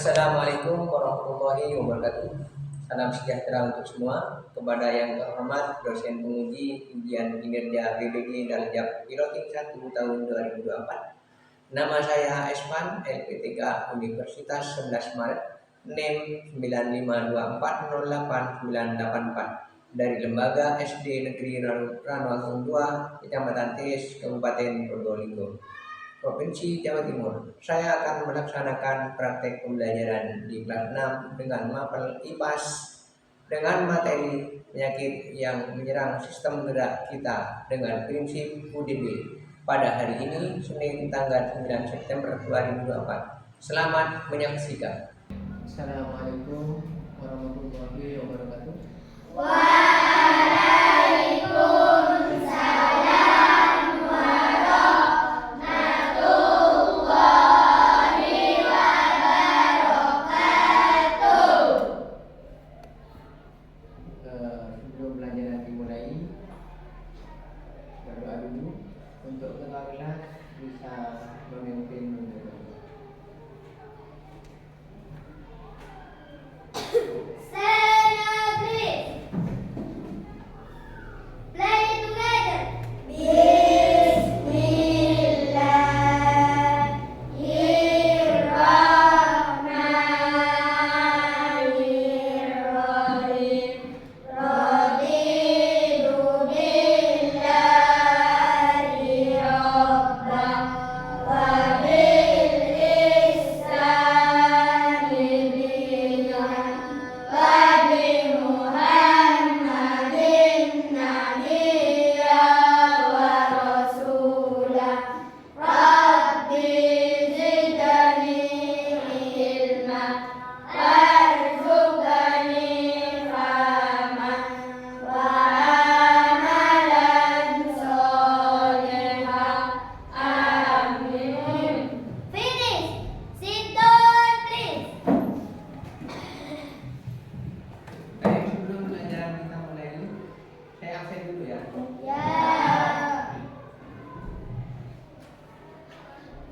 Assalamualaikum warahmatullahi wabarakatuh. Salam sejahtera untuk semua. Kepada yang terhormat dosen penguji ujian kinerja BBG Darjat Piloting 1 tahun 2024. Nama saya Espan, LPTK Universitas 11 Maret, NIM 952408984 dari Lembaga SD Negeri Ranwanggung 2, Kecamatan Tis, Kabupaten Probolinggo, Provinsi Jawa Timur. Saya akan melaksanakan praktek pembelajaran di kelas 6 dengan mapel IPAS dengan materi penyakit yang menyerang sistem gerak kita dengan prinsip UDB pada hari ini, Senin tanggal 9 September 2024. Selamat menyaksikan. Assalamualaikum warahmatullahi wabarakatuh. Sebelum pelajaran dimulai, berdoa dulu untuk ketua kelas bisa memimpin berdoa.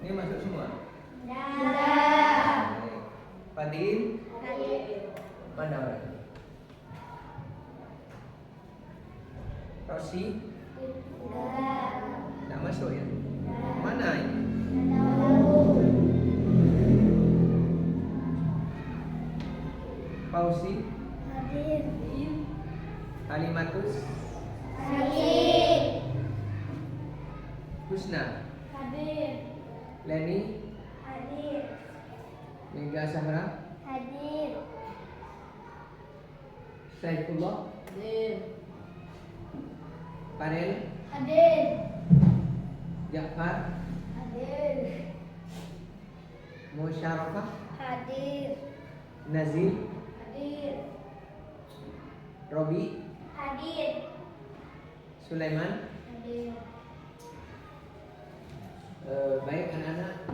Ini masuk semua? Ya. Fadil? Mana orang? Rosi? Tidak masuk ya? Mana ini? Fauzi? Halimatus? Husna? Leni? Hadir. Mega Sahra? Hadir. Saifullah? Hadir. Farel? Hadir. Ja'far? Hadir. Musyarafah? Hadir. Nazil? Hadir. Robi? Hadir. Sulaiman? Hadir. Baik anak-anak,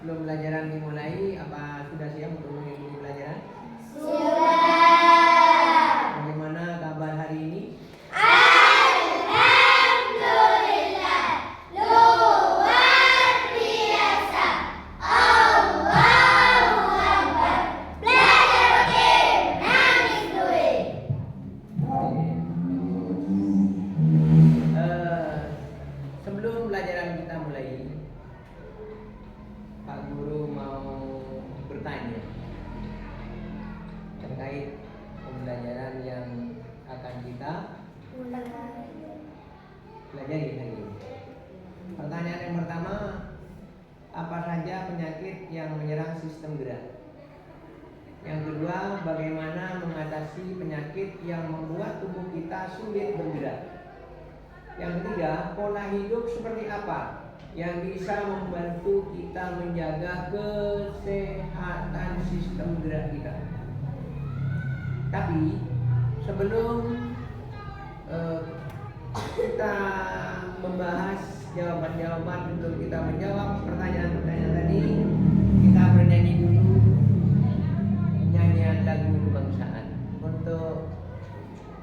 belum pelajaran dimulai, apa sudah siap untuk mengikuti pelajaran? Sudah. Bagaimana kabar hari ini? Alhamdulillah, luar biasa. Allahu Akbar. Belajar game, nangis duit. Sebelum pelajaran kita mulai, Pak Guru mau bertanya terkait pembelajaran yang akan kita pelajari hari ini. Pertanyaan yang pertama, apa saja penyakit yang menyerang sistem gerak? Yang kedua, bagaimana mengatasi penyakit yang membuat tubuh kita sulit bergerak? Yang ketiga, pola hidup seperti apa yang bisa membantu kita menjaga kesehatan sistem gerak kita? Tapi sebelum kita membahas jawaban-jawaban untuk kita menjawab pertanyaan-pertanyaan tadi, kita bernyanyi dulu nyanyian lagu kebangsaan. Untuk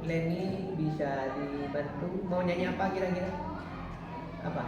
Leni bisa dibantu. Mau nyanyi apa kira-kira? Apa?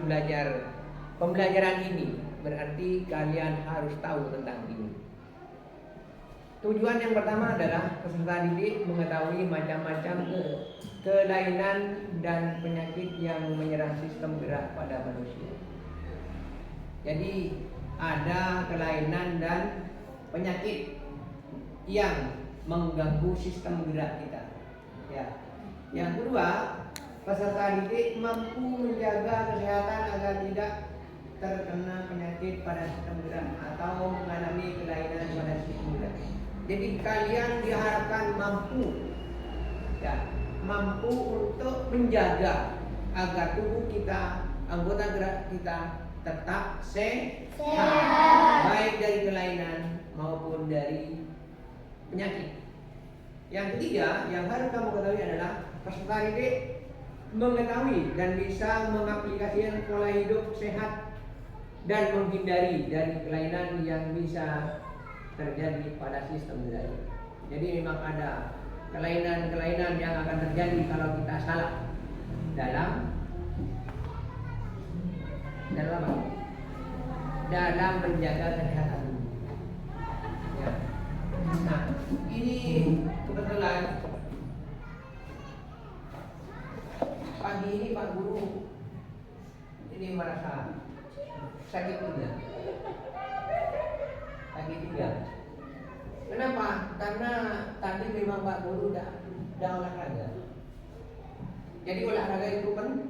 belajar pembelajaran ini, berarti kalian harus tahu tentang ini. Tujuan yang pertama adalah peserta didik mengetahui macam-macam kelainan dan penyakit yang menyerang sistem gerak pada manusia. Jadi ada kelainan dan penyakit yang mengganggu sistem gerak kita. Ya. Yang kedua, peserta didik mampu menjaga kesehatan agar tidak terkena penyakit pada sistem gerak atau mengalami kelainan pada sistem gerak. Jadi kalian diharapkan mampu, ya, mampu untuk menjaga agar tubuh kita, anggota gerak kita tetap sehat, baik dari kelainan maupun dari penyakit. Yang ketiga yang harus kamu ketahui adalah peserta didik mengetahui dan bisa mengaplikasikan pola hidup sehat dan menghindari dari kelainan yang bisa terjadi pada sistem gerak. Jadi memang ada kelainan-kelainan yang akan terjadi kalau kita salah dalam apa? Dalam menjaga kesehatan. Ya. Nah, ini kebetulan pagi ini Pak Guru ini merasa sakit juga. Kenapa? Karena tadi memang Pak Guru udah olahraga. Jadi olahraga itu penting.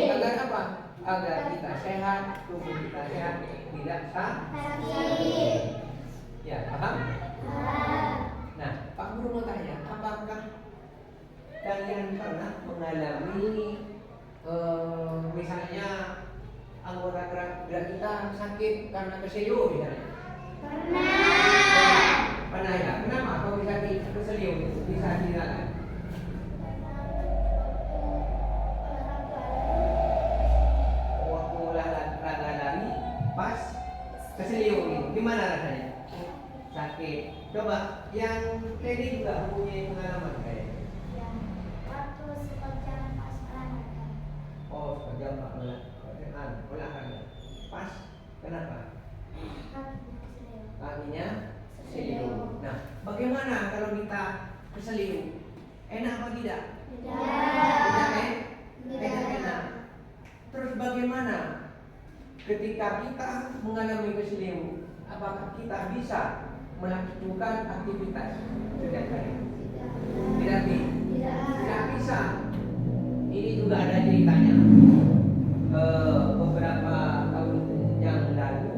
Agar apa? Agar kita sehat, tubuh kita sehat, tidak sakit. Ya, paham? Nah, Pak Guru mau tanya, apakah kalian pernah mengalami misalnya anggota gerak kita sakit karena keseliu misalnya? Pernah ya? Kenapa kok bisa keseliu? Bisa dilakukan? Waktu olahraga lari pas keseliu, gimana rasanya? Sakit. Coba yang Teddy juga mempunyai pengalaman kayak? Waktu sepanjang pas olahraga. Oh, sepanjang olahraga. Pas, kenapa? Kakinya keseliu. Nah, bagaimana kalau kita keseliu? Enak apa tidak? Tidak enak. Terus bagaimana ketika kita mengalami keseliu? Apakah kita bisa melakukan aktivitas setiap hari? Tidak bisa. Ini juga ada ceritanya. Beberapa tahun yang lalu,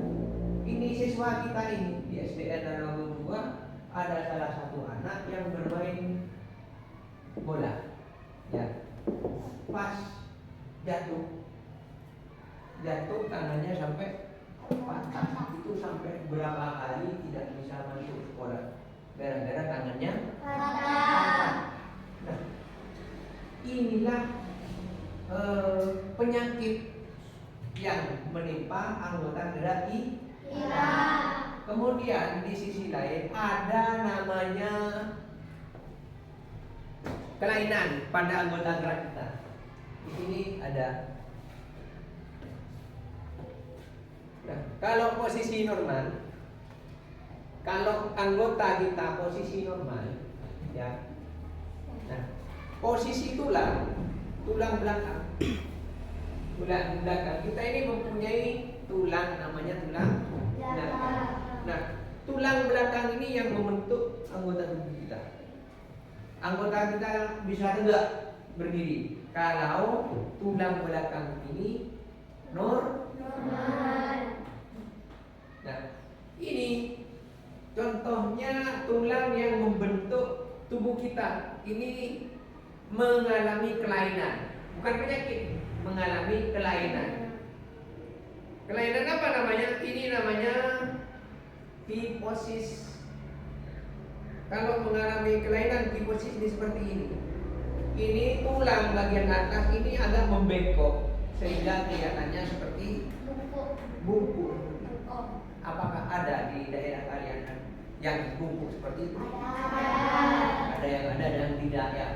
ini siswa kita ini di SDN Ranawung 2 ada salah satu anak yang bermain bola. Ya, pas jatuh tangannya sampai patah. Itu sampai berapa hari tidak bisa masuk sekolah gara-gara tangannya patah. Nah, inilah penyakit yang menimpa anggota gerak kita. Kemudian di sisi lain ada namanya kelainan pada anggota gerak kita. Di sini ada. Nah, kalau posisi normal, kalau anggota kita posisi normal, ya. Nah, posisi tulang belakang. Tulang belakang kita ini mempunyai tulang, namanya tulang belakang. Nah, tulang belakang ini yang membentuk anggota tubuh kita. Anggota kita bisa tegak berdiri kalau tulang belakang ini normal. Nah, ini contohnya tulang yang membentuk tubuh kita. Ini mengalami kelainan, bukan penyakit, mengalami kelainan. Kelainan apa namanya? Ini namanya kifosis. Kalau mengalami kelainan kifosis ini seperti ini. Ini tulang bagian atas ini agak membengkok sehingga kelihatannya seperti bungkuk. Apakah ada di daerah kalian yang bungkuk seperti itu? Ada yang ada dan tidak ya.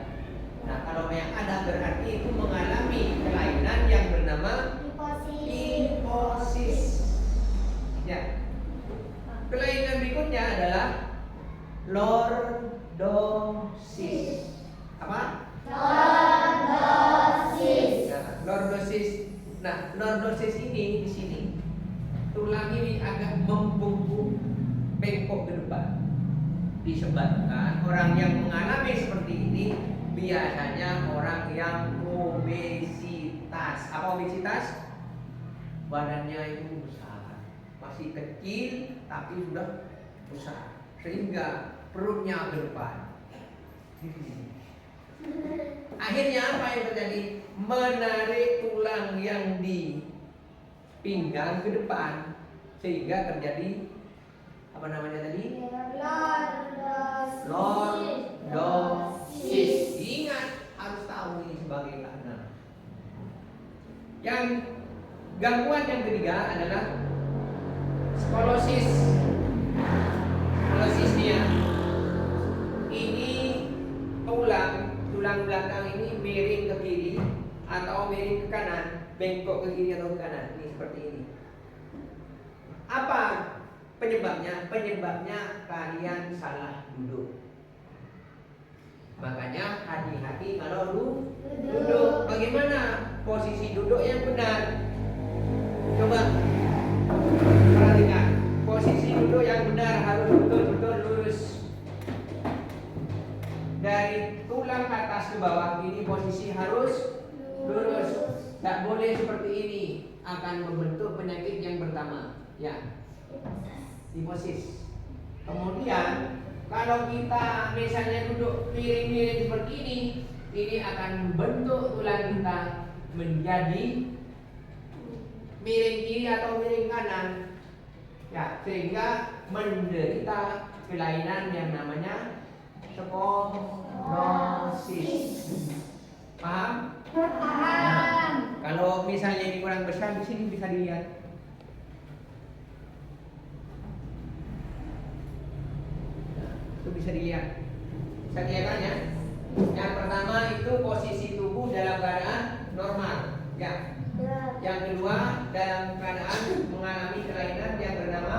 Nah, kalau yang ada berarti itu mengalami kelainan yang bernama hiposis. Ya. Kelainan berikutnya adalah lordosis. Apa? Lordosis. Nah, lordosis ini di sini tulang ini agak membungkuk, bengkok ke depan, disebabkan orang yang mengalami seperti ini biasanya orang yang obesitas. Apa obesitas? Badannya itu besar, masih kecil tapi sudah besar, sehingga perutnya ke depan. Akhirnya apa yang terjadi? Menarik tulang yang di pinggang ke depan, sehingga terjadi apa namanya tadi? Lordosis. Ingat, harus tahu ini sebagai karena. Yang gangguan yang ketiga adalah skolosis. Skolosis dia ini tulang belakang ini miring ke kiri atau miring ke kanan, bengkok ke kiri atau ke kanan. Ini seperti ini. Apa penyebabnya? Penyebabnya kalian salah duduk. Makanya hati-hati kalau duduk. Bagaimana posisi duduk yang benar? Coba perhatikan. Posisi duduk yang benar harus betul-betul lurus. Dari tulang atas ke bawah ini posisi harus lurus. Tak boleh seperti ini, akan membentuk penyakit yang pertama, ya, hiposis. Kemudian kalau kita misalnya duduk miring-miring seperti ini akan membentuk tulang kita menjadi miring kiri atau miring kanan, ya, sehingga menderita kelainan yang namanya skolosis. Paham? Paham. Kalau misalnya ini kurang besar, di sini bisa dilihat. Nah, itu bisa dilihat. Bisa dilihat ya. Yang pertama itu posisi tubuh dalam keadaan normal, ya. Yang kedua dalam keadaan mengalami kelainan yang bernama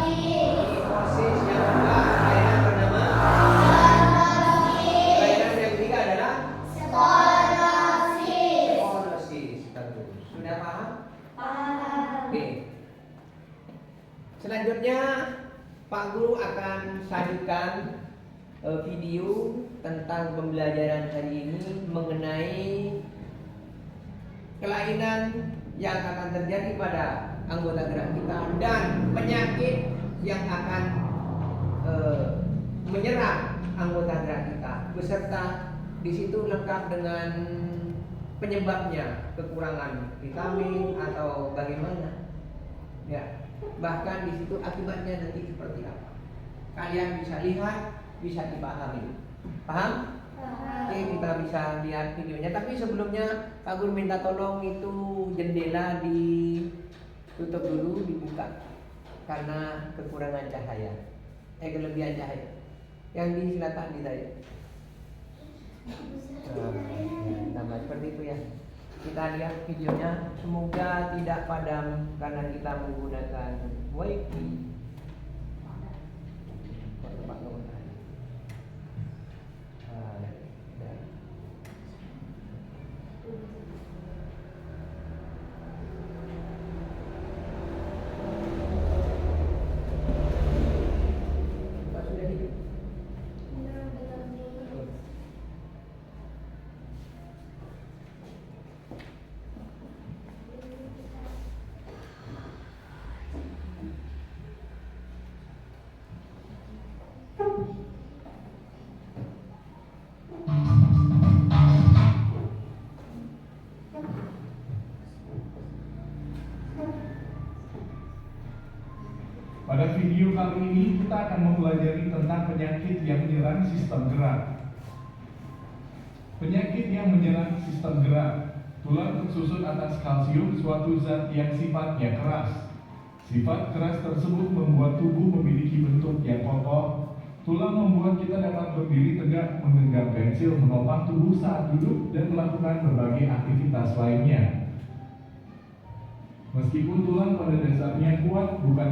hiposis. Yang kedua kelainan bernama kelainan yang ketiga adalah skolosis. Sudah paham? Paham. Oke. Selanjutnya Pak Guru akan sajikan video tentang pembelajaran hari ini mengenai kelainan yang akan terjadi pada anggota gerak kita dan penyakit yang akan menyerang anggota gerak kita, beserta di situ lengkap dengan penyebabnya, kekurangan vitamin atau bagaimana, ya, bahkan di situ akibatnya nanti seperti apa. Kalian bisa lihat, bisa dipahami. Paham? Oke, kita bisa lihat videonya. Tapi sebelumnya Pak Guru minta tolong itu jendela ditutup dulu, dibuka karena kekurangan cahaya. Kelebihan cahaya. Yang di silakan ditanya. Tambah seperti itu ya. Kita lihat videonya. Semoga tidak padam karena kita menggunakan wifi. Pada video kali ini kita akan mempelajari tentang penyakit yang menyerang sistem gerak. Penyakit yang menyerang sistem gerak. Tulang tersusun atas kalsium, suatu zat yang sifatnya keras. Sifat keras tersebut membuat tubuh memiliki bentuk yang kokoh, Tulang membuat kita dapat berdiri tegak, menggenggam pensil, menopang tubuh saat duduk, dan melakukan berbagai aktivitas lainnya. Meskipun tulang pada dasarnya kuat, bukan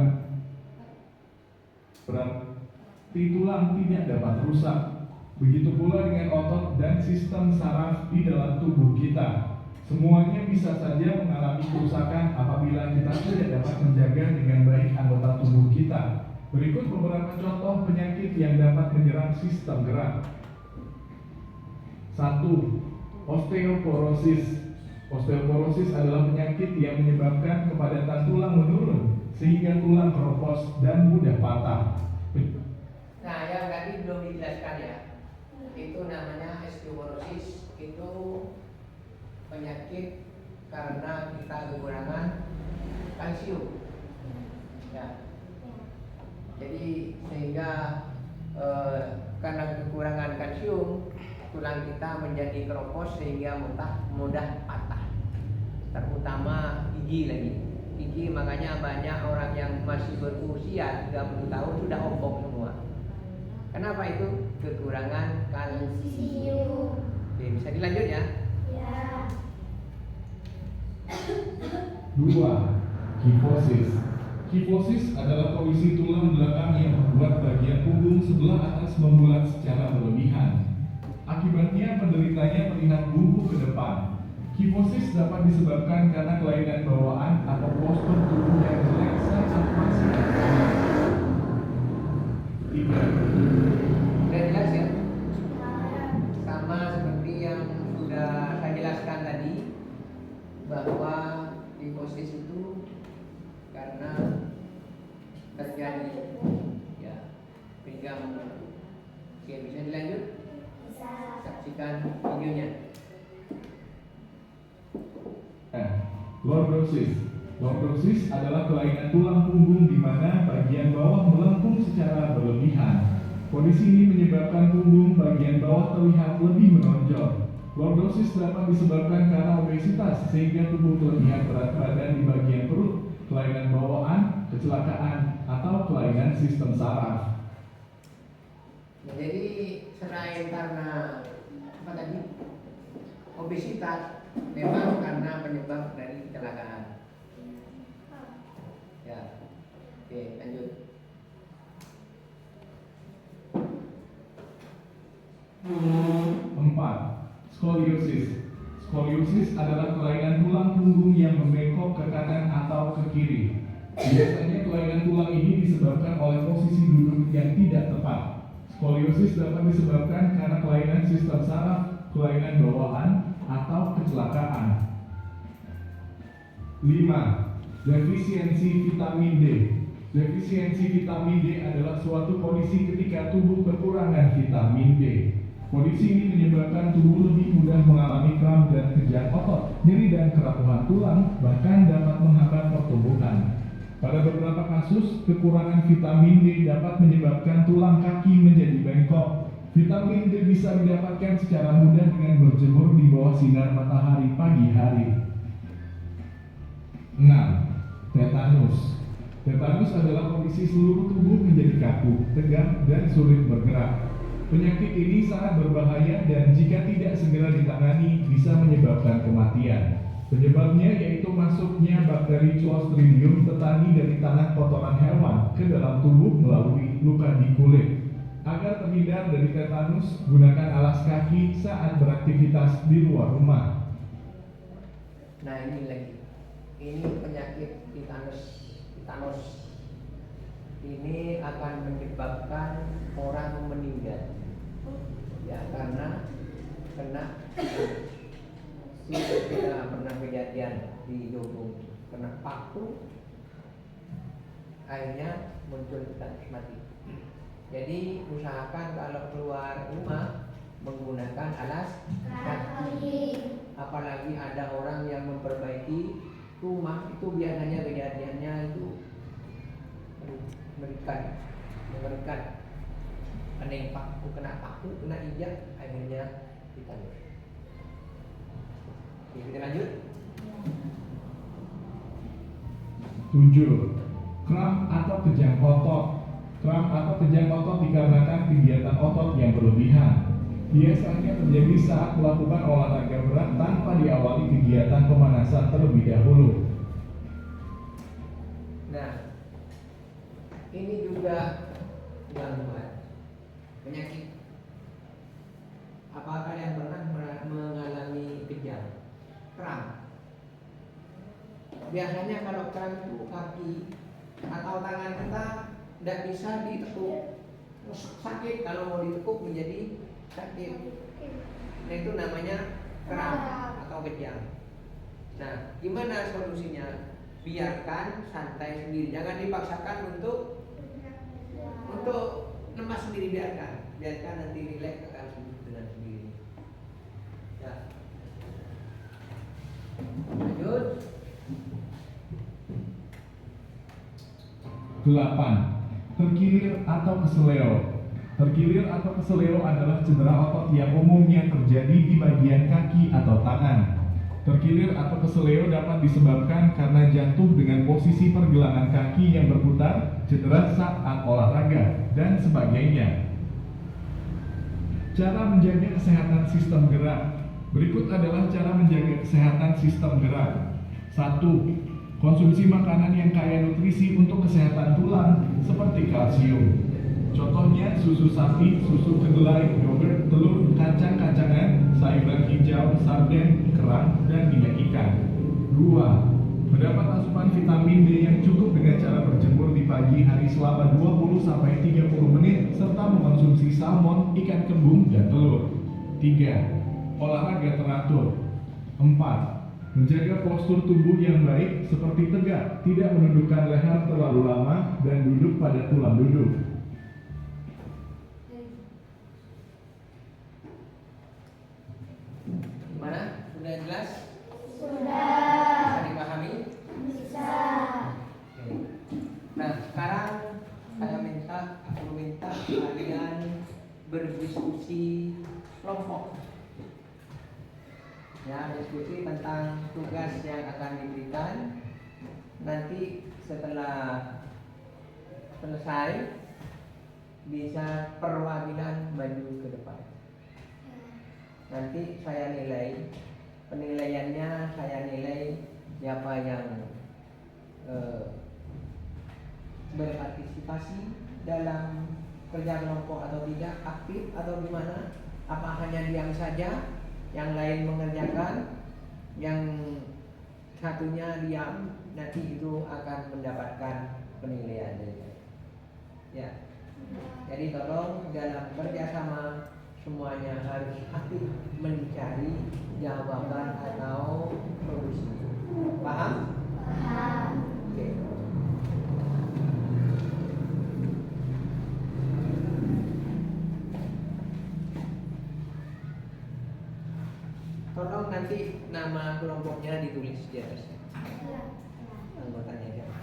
berarti tulang tidak dapat rusak. Begitu pula dengan otot dan sistem saraf di dalam tubuh kita. Semuanya bisa saja mengalami kerusakan apabila kita tidak dapat menjaga dengan baik anggota tubuh kita. Berikut beberapa contoh penyakit yang dapat menyerang sistem gerak. 1. Osteoporosis. Osteoporosis adalah penyakit yang menyebabkan kepadatan tulang menurun sehingga tulang keropos dan mudah patah. Nah, yang tadi belum dijelaskan ya, itu namanya osteoporosis. Itu penyakit karena kita kekurangan kalsium. Ya. Jadi sehingga karena kekurangan kalsium, tulang kita menjadi keropos sehingga mudah patah. Terutama gigi lagi. Gigi, makanya banyak orang yang masih berusia 30 tahun sudah ompong semua. Kenapa itu? Kekurangan kalsium. Oke, bisa dilanjut ya? Ya. 2. Kifosis. Kifosis adalah kondisi tulang belakang yang membuat bagian punggung sebelah atas membulat secara berlebihan. Akibatnya penderitanya melihat bungkuk ke depan. Kifosis dapat disebabkan karena kelainan bawaan atau postur tubuh yang jelek saat masih anak-anak. 3. Sudah jelas ya? Sama seperti yang sudah saya jelaskan tadi, bahwa kifosis itu karena terjadi ya pinggang. Oke, bisa dilanjut? Bisa. Saksikan videonya. Lordosis. Lordosis adalah kelainan tulang punggung di mana bagian bawah melengkung secara berlebihan. Kondisi ini menyebabkan punggung bagian bawah terlihat lebih menonjol. Lordosis dapat disebabkan karena obesitas sehingga tubuh terlihat berat badan di bagian perut, kelainan bawaan, kecelakaan, atau kelainan sistem saraf. Jadi selain karena apa tadi? Obesitas, memang karena penyebab dari kecelakaan. Ya. Oke, lanjut. 4. Skoliosis. Skoliosis adalah kelainan tulang punggung yang membengkok ke kanan atau ke kiri. Biasanya kelainan tulang ini disebabkan oleh posisi duduk yang tidak tepat. Skoliosis dapat disebabkan karena kelainan sistem saraf, kelainan bawaan, atau kecelakaan. 5. Defisiensi vitamin D. Defisiensi vitamin D adalah suatu kondisi ketika tubuh kekurangan vitamin D. Kondisi ini menyebabkan tubuh lebih mudah mengalami kram dan kejang otot, nyeri dan kerapuhan tulang, bahkan dapat menghambat pertumbuhan. Pada beberapa kasus, kekurangan vitamin D dapat menyebabkan tulang kaki menjadi bengkok. Vitamin D bisa didapatkan secara mudah dengan berjemur di bawah sinar matahari pagi hari. 6. Tetanus. Tetanus adalah kondisi seluruh tubuh menjadi kaku, tegang, dan sulit bergerak. Penyakit ini sangat berbahaya dan jika tidak segera ditangani bisa menyebabkan kematian. Penyebabnya yaitu masuknya bakteri Clostridium tetani dari tanah kotoran hewan ke dalam tubuh melalui luka di kulit. Agar terhindar dari tetanus, gunakan alas kaki saat beraktivitas di luar rumah. Nah, ini lagi. Ini penyakit tetanus. Ini akan menyebabkan orang meninggal. Ya, karena kena kita pernah kejadian di Jogong, kena paku, akhirnya muncul tetanus mati. Jadi usahakan kalau keluar rumah menggunakan alas kaki. Apalagi ada orang yang memperbaiki rumah, itu biasanya kejadiannya itu mengerikan. Kena paku, kena injak, akhirnya tetanus. Oke, kita lanjut. 7. Kram atau kejang otot. Kram atau kejang otot dikarenakan kegiatan otot yang berlebihan. Biasanya terjadi saat melakukan olahraga berat tanpa diawali kegiatan pemanasan terlebih dahulu. Nah, ini juga gangguan penyakit. Apakah kalian pernah mengalami kejang, kram? Biasanya kalau kram itu kaki atau tangan kita tidak bisa ditekuk, sakit. Kalau mau ditekuk menjadi sakit. Nah, itu namanya kram atau kejang. Nah, gimana solusinya? Biarkan santai sendiri, jangan dipaksakan untuk lemas sendiri, biarkan nanti rileks akan sembuh dengan sendiri. Ya. Lanjut. 8. Terkilir atau keseleo. Terkilir atau keseleo adalah cedera otot yang umumnya terjadi di bagian kaki atau tangan. Terkilir atau keseleo dapat disebabkan karena jatuh dengan posisi pergelangan kaki yang berputar, cedera saat olahraga, dan sebagainya. Cara menjaga kesehatan sistem gerak. Berikut adalah cara menjaga kesehatan sistem gerak. 1. Konsumsi makanan yang kaya nutrisi untuk kesehatan tulang seperti kalsium. Contohnya susu sapi, susu kedelai, yogurt, telur, kacang-kacangan, sayuran hijau, sarden, kerang, dan minyak ikan. 2. Mendapat asupan vitamin D yang cukup dengan cara berjemur di pagi hari selama 20-30 menit serta mengonsumsi salmon, ikan kembung, dan telur. 3. Olahraga teratur. 4. Menjaga postur tubuh yang baik seperti tegak, tidak menundukkan leher terlalu lama, dan duduk pada tulang duduk. Gimana? Sudah jelas? Sudah. Bisa dipahami? Bisa. Oke. Nah, sekarang aku minta kalian berdiskusi kelompok. Ya, diskusi tentang tugas yang akan diberikan. Nanti setelah selesai bisa perwakilan maju ke depan. Nanti saya nilai, penilaiannya saya nilai siapa yang berpartisipasi dalam kerja kelompok atau tidak, aktif atau gimana, apa hanya diam saja, yang lain mengerjakan, yang satunya diam, nanti itu akan mendapatkan penilaian dari saya. Ya, jadi tolong dalam kerjasama semuanya harus aktif mencari jawaban atau solusi. Paham? Paham. Oke. Tolong nanti nama kelompoknya ditulis di atasnya. Anggotanya siapa?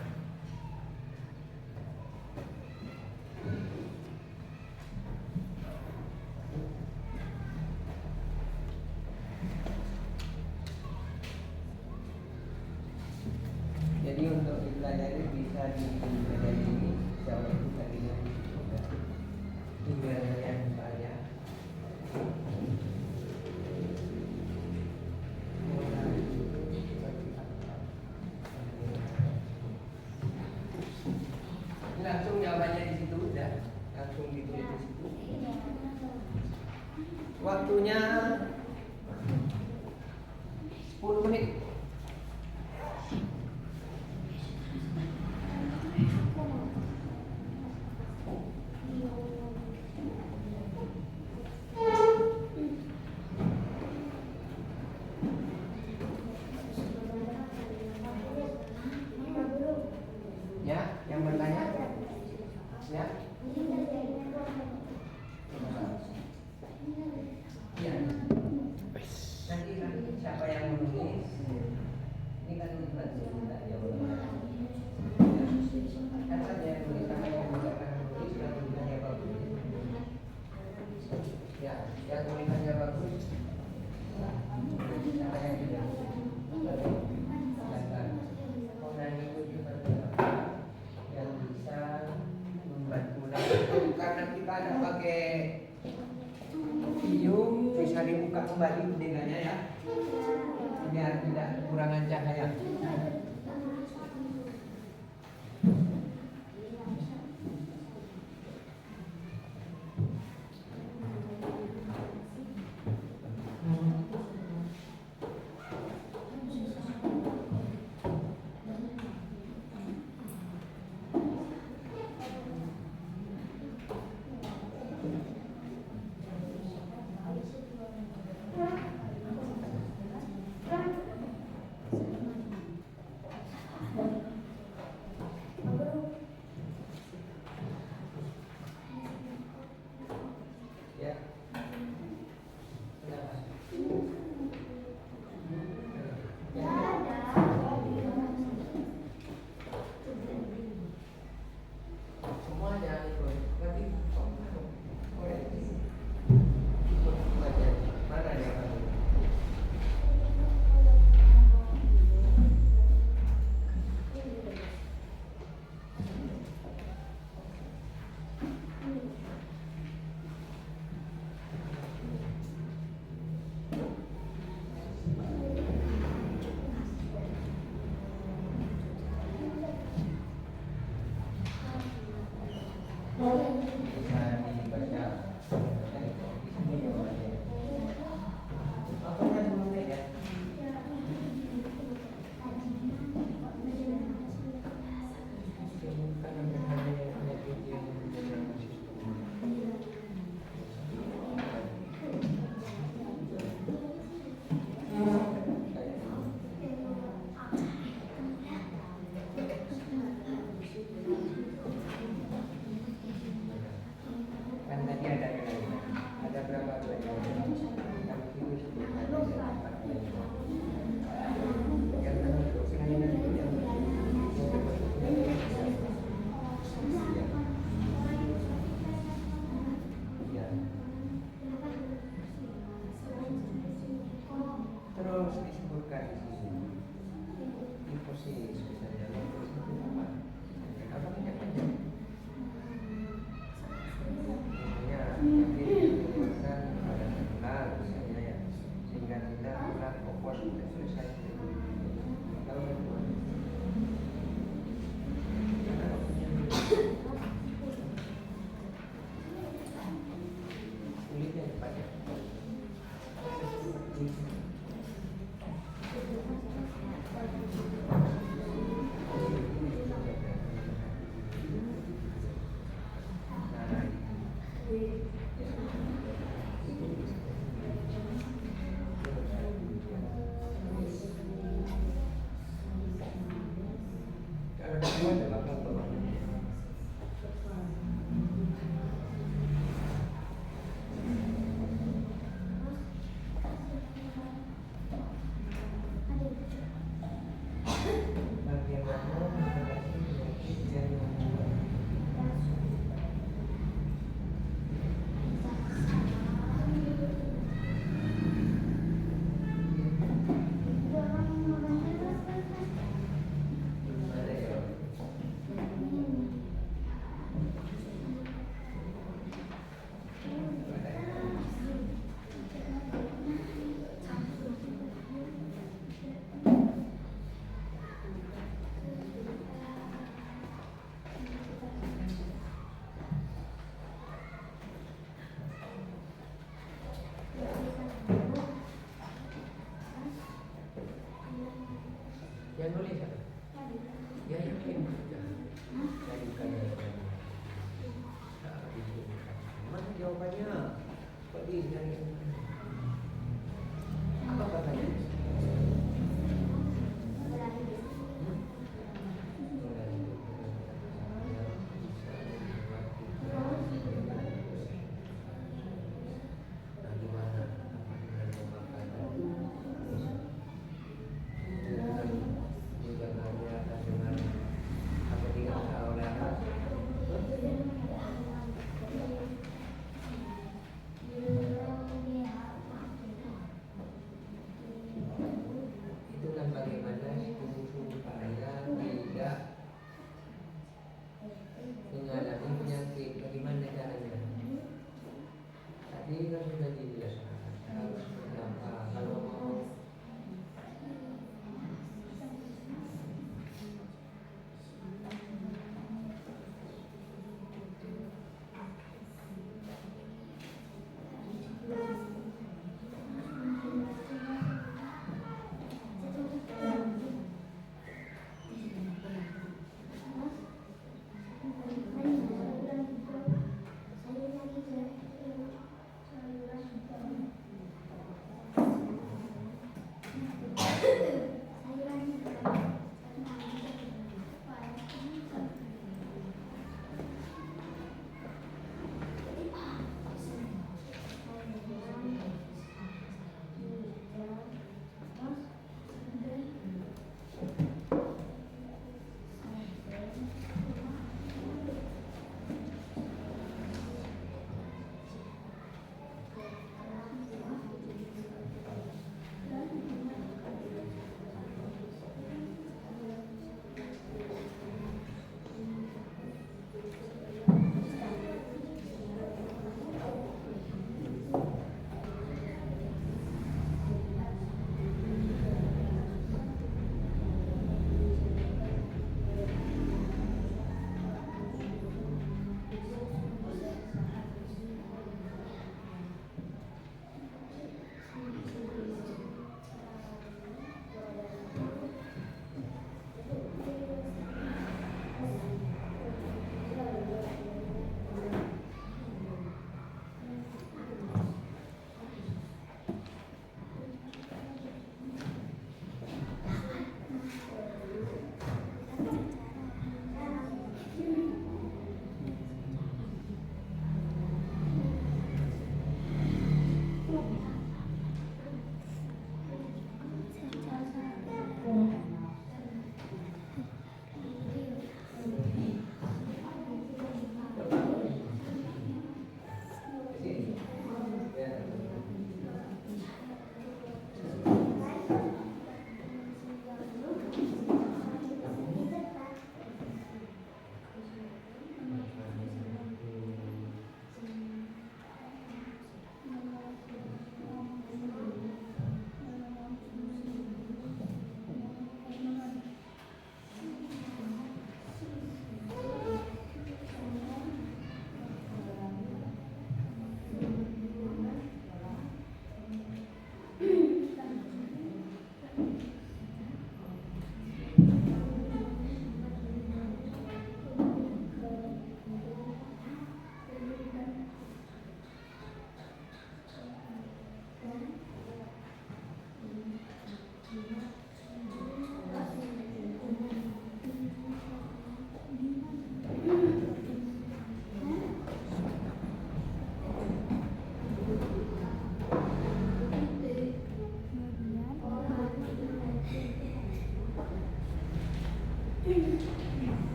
Jadi untuk dipelajari bisa dipelajari ini jauh itu tadinya tinggal yang saya. Langsung jawabannya di situ, udah langsung ditulis di situ. Waktunya 10 menit. Ya, yang bertanya? Ya. Ya. Nanti siapa yang menulis? ada pakai tiung, bisa dibuka kembali jendelanya ya, biar tidak kekurangan cahaya. Ya. Semuanya itu berarti mana yang bisa dibaca. Apanya dulu ya? Kan tadi ada berapa banyak yang virus karena kelainan itu yang ya. Terus disebutkan di sini hiposis misalnya apa panjang-panjang nanti dikeluarkan pada sebulan misalnya ya, sehingga tidak bulan fokus sudah selesai. Kalau kedua kulitnya dipakai kalau kedua adalah foto. Bagaimana mengatasi penyakit yang membuat gimana ya?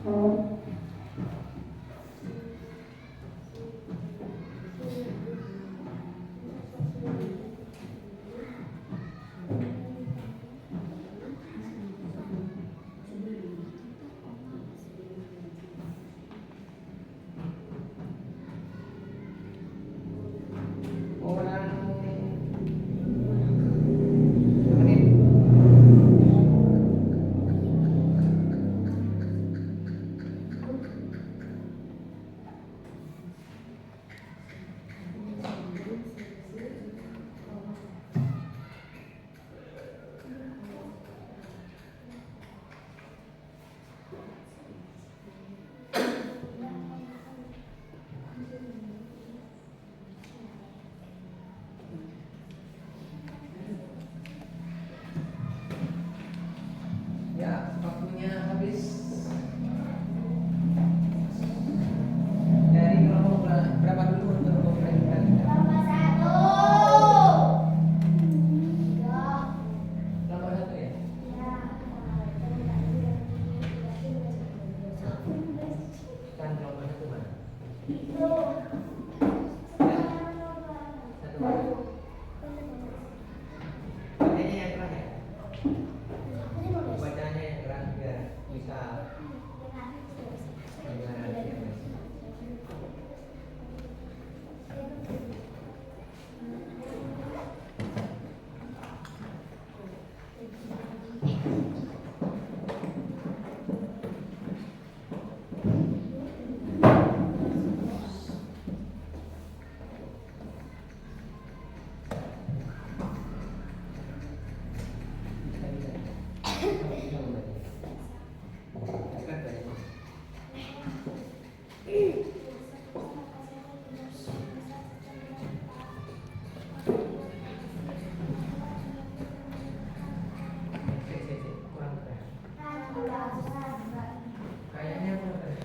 Orang menit. Ya, waktunya habis. Dari kelompok berapa dulu untuk kelompok kita? Kelompok 1. Kelompok 1 ya? Kan kelompok 1 mana? Ya, 1 mana? Bacanya yang keras ya? Bacanya yang keras biar bisa mendengar nanti ya, Mas. Kurang keras. Kayaknya kurang keras.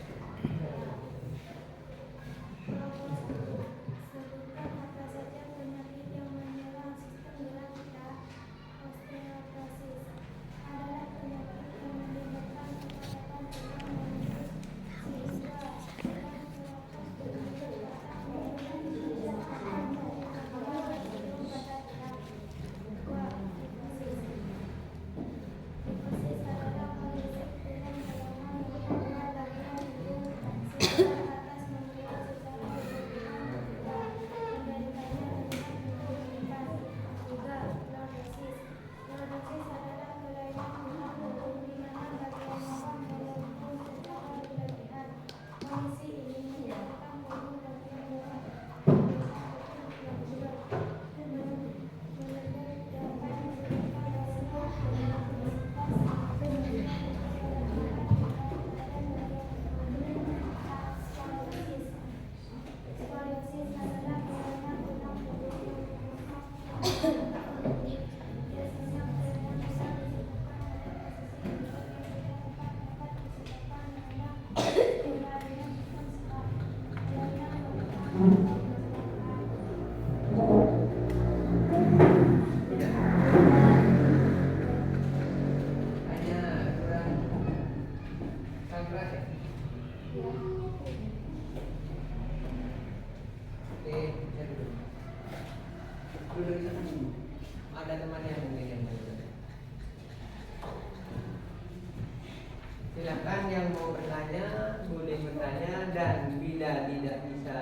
Silakan yang mau bertanya boleh bertanya, dan bila tidak bisa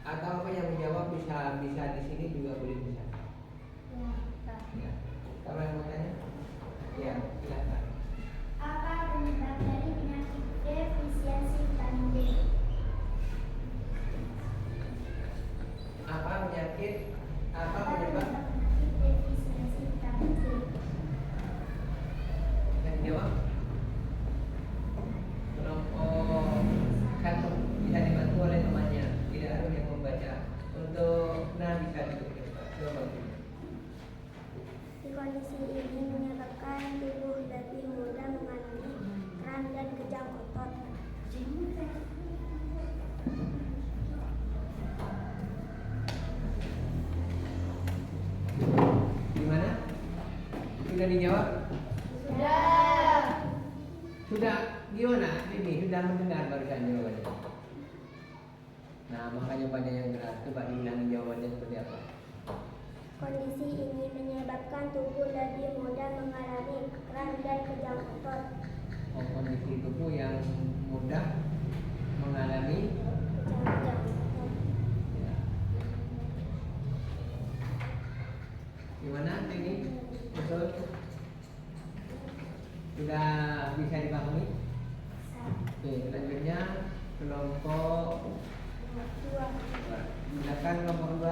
atau apa yang menjawab bisa di sini juga boleh bisa. Ya. Kalau yang mau tanya, ya silakan. Apa penyebab dari penyakit defisiensi vitamin D? Apa penyakit? Apa penyebab? penyakit defisiensi vitamin D? Yang jawab kelompok satu bisa dibantu oleh temannya, tidak harus yang membaca. Untuk bisa coba. Di kondisi ini menyebabkan tubuh lebih mudah mengalami kram dan kejang otot. Gimana? Sudah dijawab? Sudah. Sudah gimana? Ini sudah mendengar barusan jawabannya. Nah, makanya banyak yang keras. Coba diulangi jawabannya seperti apa? Kondisi ini menyebabkan tubuh lebih mudah mengalami kram dan kejang otot. Oh, kondisi tubuh yang mudah mengalami Kejang otot. ya. Gimana ini? Betul? Sudah bisa dipahami? Oke, selanjutnya kelompok 2. silakan nomor 2.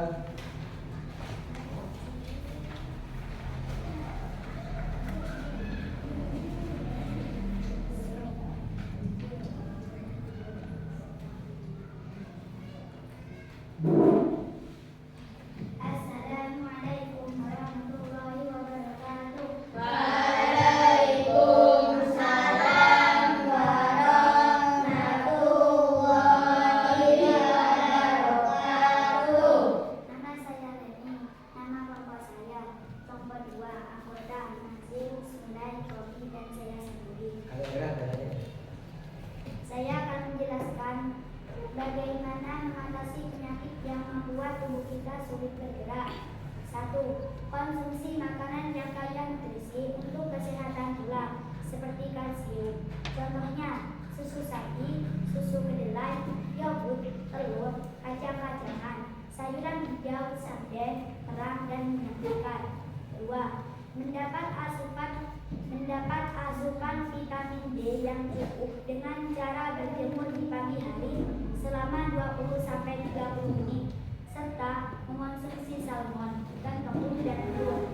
Assalamualaikum warahmatullahi wabarakatuh. Waalaikumsalam warahmatullahi wabarakatuh. Nama saya Reni, nama bapak saya. Nomor 2, anggota Nazim, Sunday, Kopi, dan saya sendiri. Agak berat katanya. Saya akan menjelaskan bagaimana mengatasi penyakit yang membuat tubuh kita sulit bergerak. 1. Konsumsi makanan yang kaya nutrisi untuk kesehatan tulang, seperti kalsium. Contohnya, susu sapi, susu kedelai, yogurt, telur, kacang-kacangan, sayuran hijau, sarden, kerang, dan minyak ikan. 2. Mendapat asupan vitamin D yang cukup dengan cara berjemur di pagi hari selama 20-30 menit serta mengonsumsi salmon, ikan kembung, dan telur.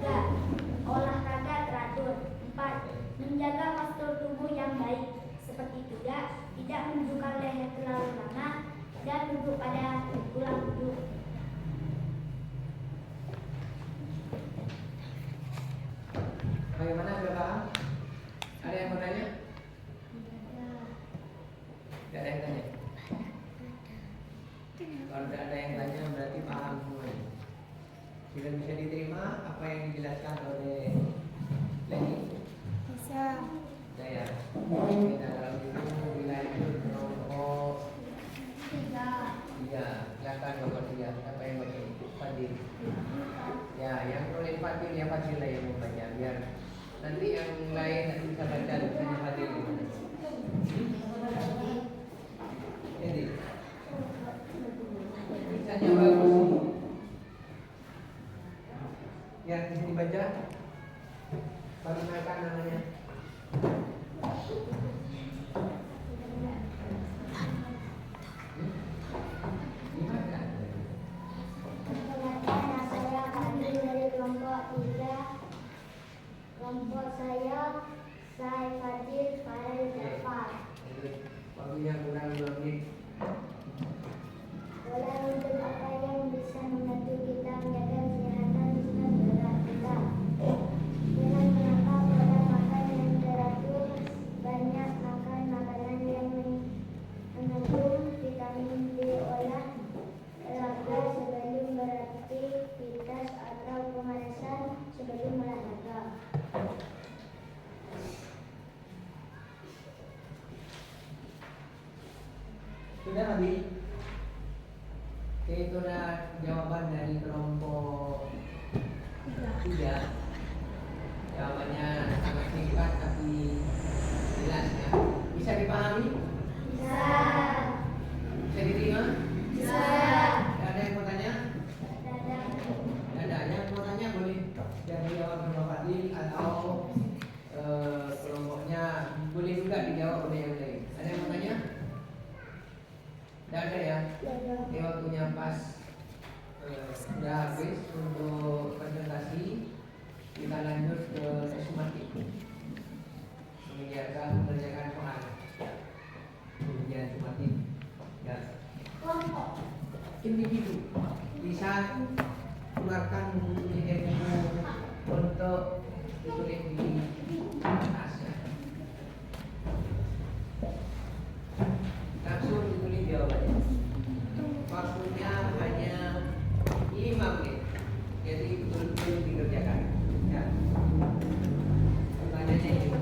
3. Olahraga teratur. 4. Menjaga postur tubuh yang baik seperti tidak menunjukkan leher terlalu lama dan duduk pada tulang duduk. Bagaimana, sudah paham? Ada yang mau tanya? Tidak ada yang tanya. Kalau tidak ada yang tanya berarti paham semua. Sudah bisa diterima apa yang dijelaskan oleh Leni? Bisa. Saya. Kita kalau gitu dilanjut kelompok 3. Silakan nomor 3. Siapa yang baca? Fadil. Ya, yang oleh Fadil ya Fadil lah yang membaca biar nanti yang lain nanti bisa baca tulisannya Fadil. Jadi tulisannya bagus. Ya, bisa dibaca. Bagaimana namanya? Perkenalkan, saya Fadil dari kelompok 3. Kelompok saya Fadil Farel Jafar. Waktunya kurang 2 menit. Pola hidup apa yang bisa membantu kita menjaga kesehatan dan berat kita? Dengan menata pola makan yang teratur, banyak makan makanan yang mengandung vitamin B, olahraga sebelum beraktivitas atau pemanasan sebelum olahraga. Sudah habis? Oke, itu adalah jawaban dari kelompok 3. Jawabannya sangat singkat tapi jelas ya. Bisa dipahami? Bisa. Bisa diterima? Bisa. Ada yang mau tanya? Dadah. Ada yang mau tanya boleh dari jawab Bapak Fadil atau kelompoknya boleh juga dijawab oleh yang lain. Ada yang mau tanya? Tidak ada ya? Dadah. Ini waktunya pas. Sudah habis untuk presentasi. Kita lanjut ke sistematik. Mengerjakan soal. Ujian sistematik. Ya. Kelompok. Individu bisa keluarkan ilmu untuk ditulis di atas ya. Langsung ditulis jawabannya. Waktunya hanya 5 menit. Jadi betul-betul dikerjakan. Ya. Pertanyaannya ini.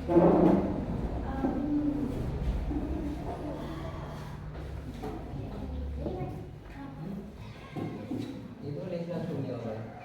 Ditulis langsung ya Allah.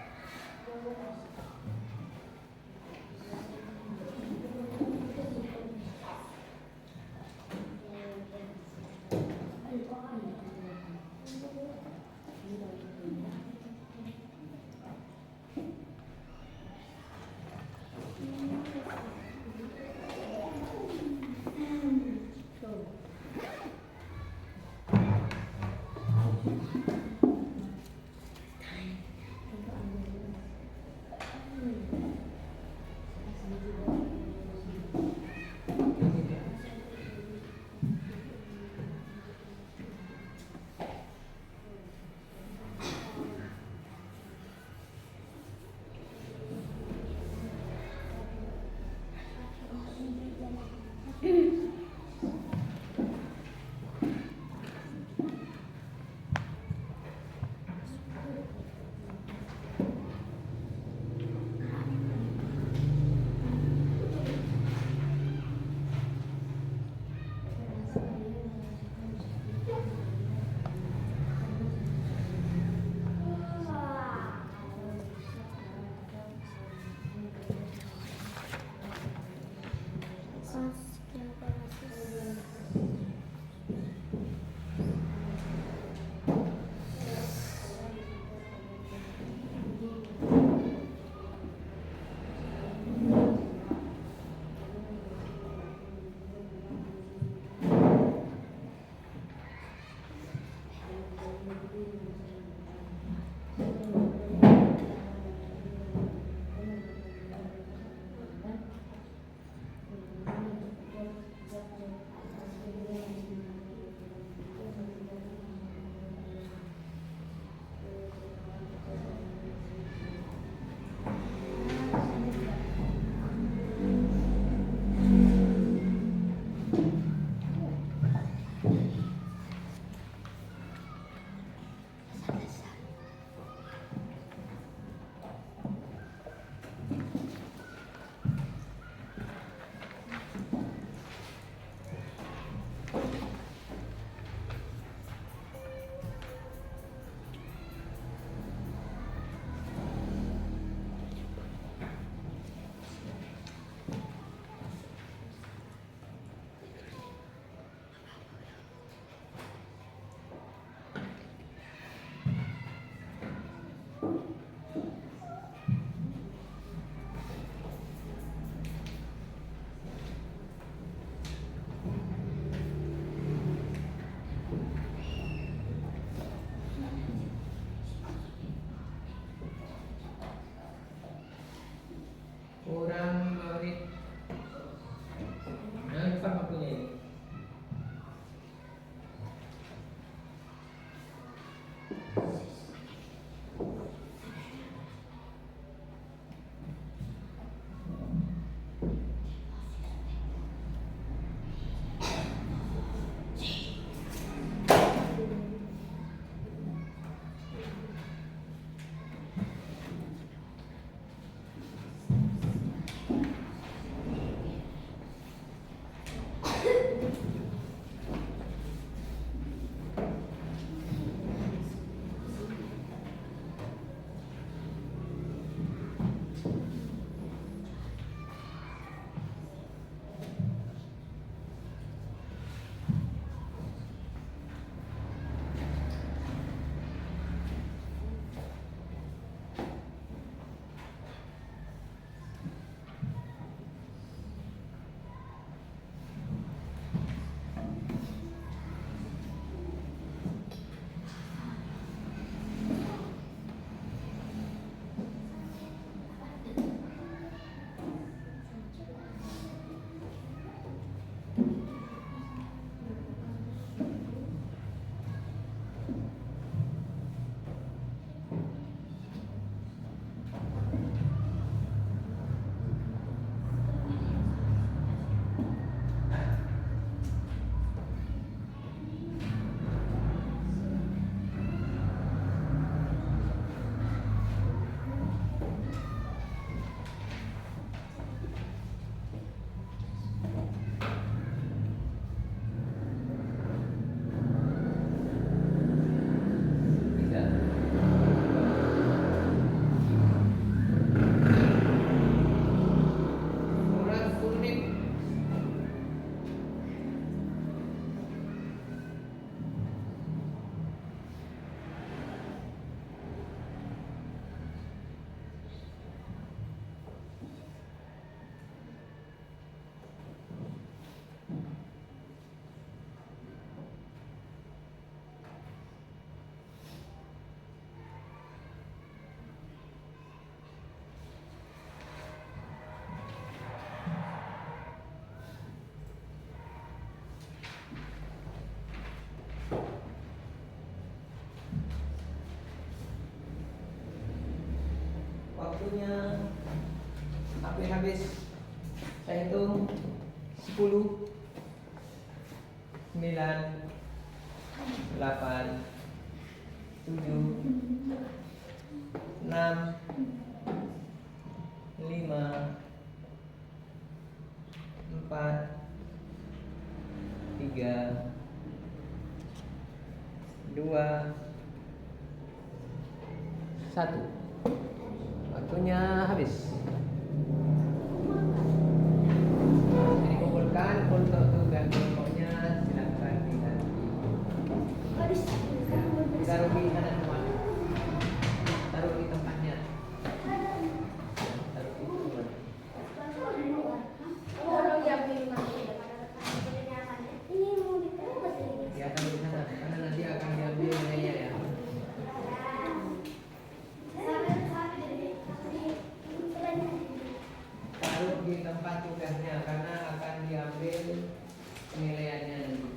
Waktunya hampir habis. Saya hitung 10, 9, 8, 7, 6, 5, 4, 3, 2, 1. Waktunya habis. Jadi kumpulkan untuk tugas kelompoknya, silakan diganti. Taruh di sana semua. Taruh di tempatnya. Taruh di tempat. Ya, taruh di sana. Karena nanti akan diambil nilainya ya. Taruh di tempat tugasnya karena akan diambil penilaiannya nanti.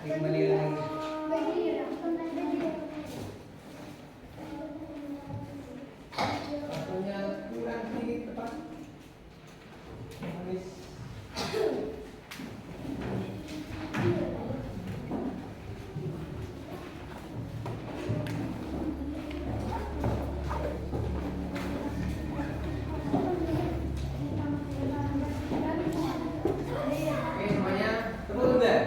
Ya, kembali lagi. Waktunya kurang sedikit tepat. Habis. Oke semuanya, tepuk tangan.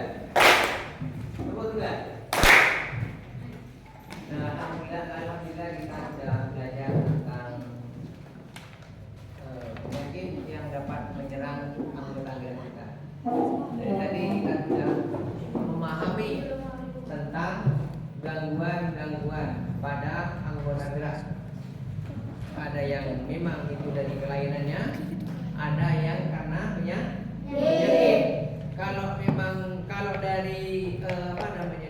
Tepuk tangan. Nah, alhamdulillah kita sudah belajar tentang penyakit yang dapat menyerang anggota gerak kita. Dari tadi kita sudah memahami tentang gangguan-gangguan pada anggota gerak. Ada yang memang itu dari kelainannya, ada yang karena penyakit. Kalau dari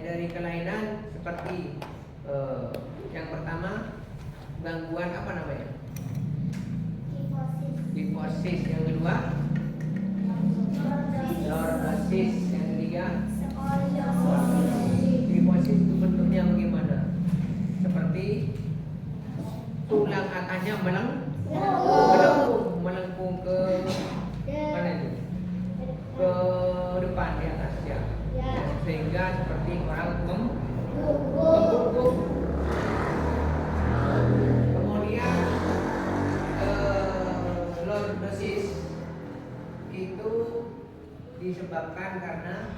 dari kelainan seperti yang pertama gangguan apa namanya? Kifosis. Yang kedua lordosis. Yang ketiga kifosis itu bentuknya bagaimana? Seperti tulang atasnya melengkung ke mana itu? Ke depan di atas ya. Sehingga seperti orang membungkuk. Kemudian lordosis itu disebabkan karena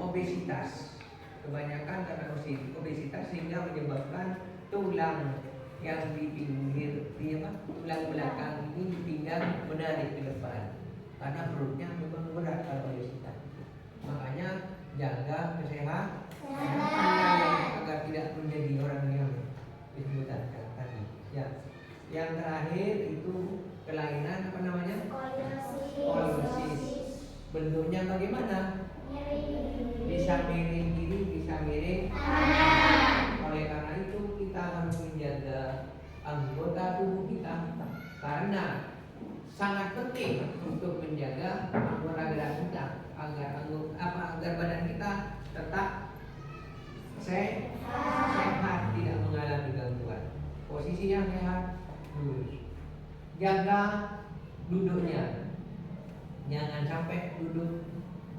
obesitas. Kebanyakan karena obesitas sehingga menyebabkan tulang yang di pinggir, tulang belakang ini dipinggang menarik ke depan. Karena perutnya memang berat kalau obesitas. Makanya jaga kesehatan agar tidak menjadi orang yang disebutkan tadi. Ya. Yang terakhir itu kelainan apa namanya? Skoliosis. Bentuknya bagaimana? Bisa miring kiri, bisa miring kanan. Oleh karena itu kita harus menjaga anggota tubuh kita karena sangat penting untuk menjaga anggota gerak kita agar badan kita tetap sehat, tidak mengalami gangguan. Posisi yang sehat, lurus. Jaga duduknya, jangan sampai duduk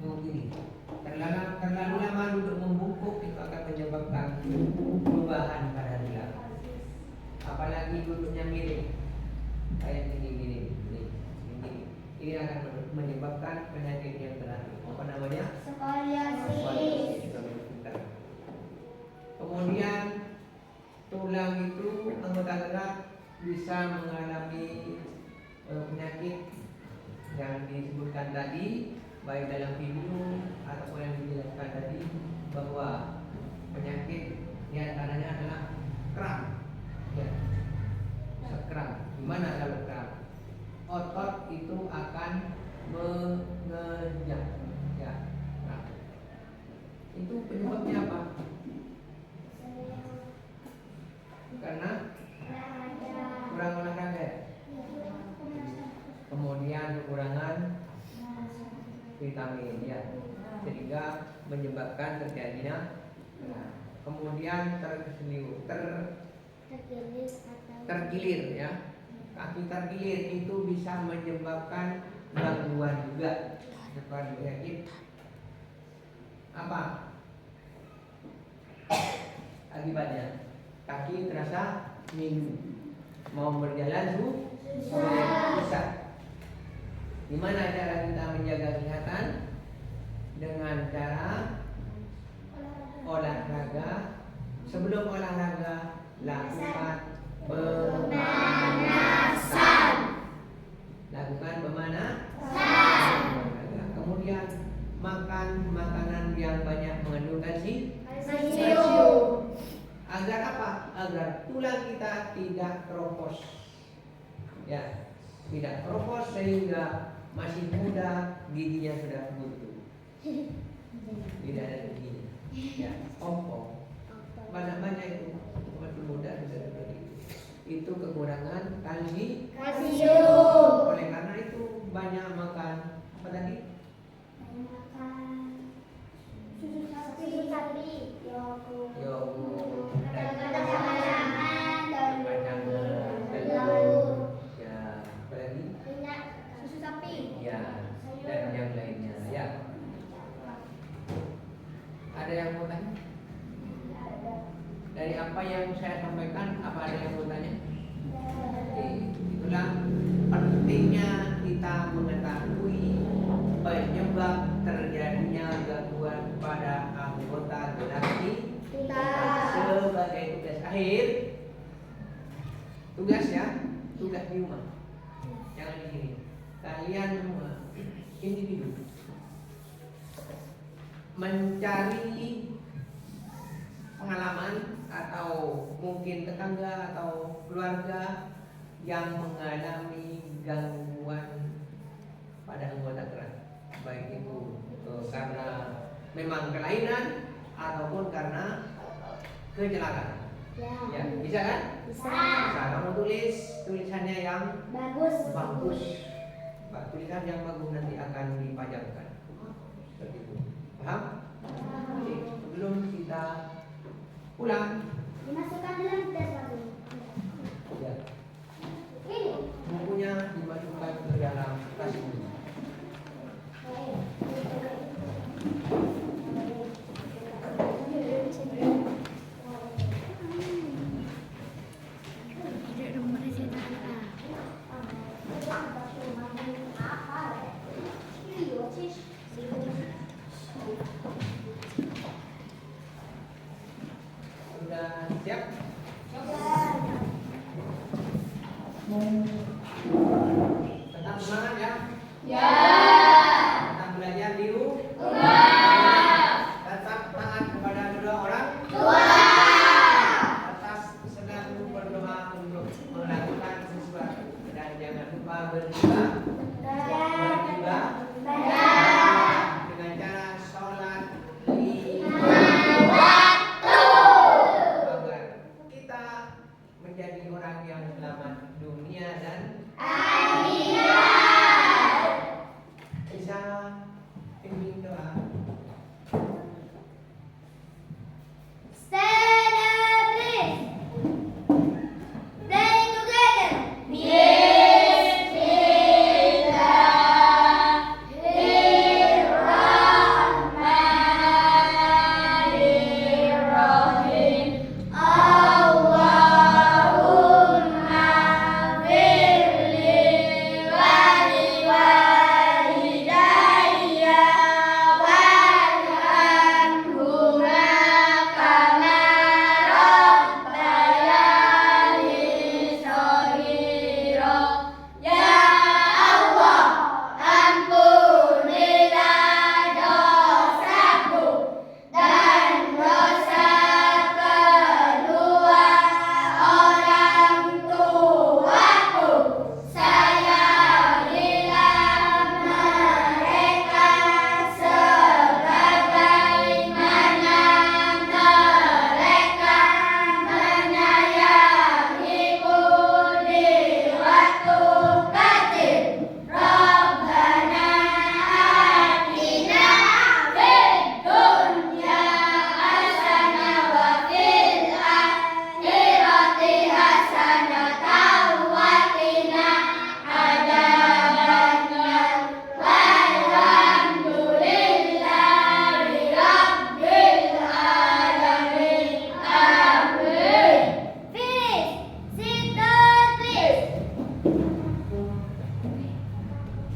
begini. Terlalu lama duduk membungkuk itu akan menyebabkan perubahan pada tulang. Apalagi duduknya miring, kayak gini. Ini akan menyebabkan penyakit yang terakhir. Apa namanya? Skoliosis. Kemudian tulang itu anggota gerak bisa mengalami penyakit yang disebutkan tadi, baik dalam video ataupun yang dijelaskan tadi, bahwa penyakit diantaranya adalah kram. Ya. kram. Gimana kalau kram? Otot itu akan mengejak, ya. Kram. Itu penyebabnya apa? Karena kurang olahraga. Kemudian kekurangan vitamin, ya, sehingga menyebabkan terjadinya. Kemudian tergilir, ya. Kaki tergilir itu bisa menyebabkan gangguan juga seperti penyakit apa? Akibatnya kaki terasa minggu, mau berjalan susah. Gimana cara kita menjaga kesehatan? Dengan cara olahraga. Sebelum olahraga lakukan pemanasan. Kemudian makan makanan yang banyak mengandung kalsium. Agar apa? Agar tulang kita tidak keropos. Ya, tidak keropos sehingga masih muda giginya sudah buntu. Tidak ada giginya. Ya, ompong. Banyak itu masih muda sudah seperti itu. Itu kekurangan kalsium. Oleh karena itu banyak makan apa tadi? Susu sapi, yogurt, telur, ya, apa lagi? susu sapi, Ya, dan yang lainnya. Ya. Ada yang mau tanya? Dari apa yang saya sampaikan, apa ada yang mau tanya? Oke, itulah pentingnya kita mengetahui penyebab terjadinya gangguan pada anggota generasi kita sebagai tugas akhir. Tugas, ya, tugas di rumah. Jangan di sini. Kalian semua individu mencari pengalaman atau mungkin tetangga atau keluarga yang mengalami gangguan pada anggota gerak, baik itu karena memang kelainan ataupun karena kecelakaan. Ya, bisa kan? bisa. Kamu tulis tulisannya yang Bagus. Tulisan yang bagus nanti akan dipajangkan. Seperti itu. Paham? Oke, sebelum kita pulang, Dimasukkan dalam tas baru. ya, Ini. bukunya dimasukkan ke dalam tas ini.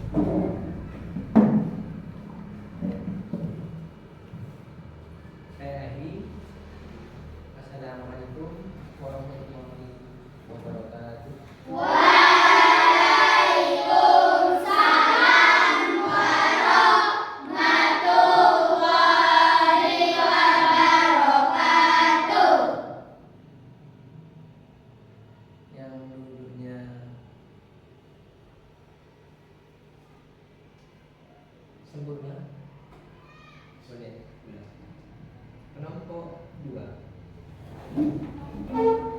Saya akhiri. Assalamualaikum warahmatullahi wabarakatuh. Waalaikumsalam warahmatullahi wabarakatuh. Yang duduknya sempurna boleh. Kelompok 2.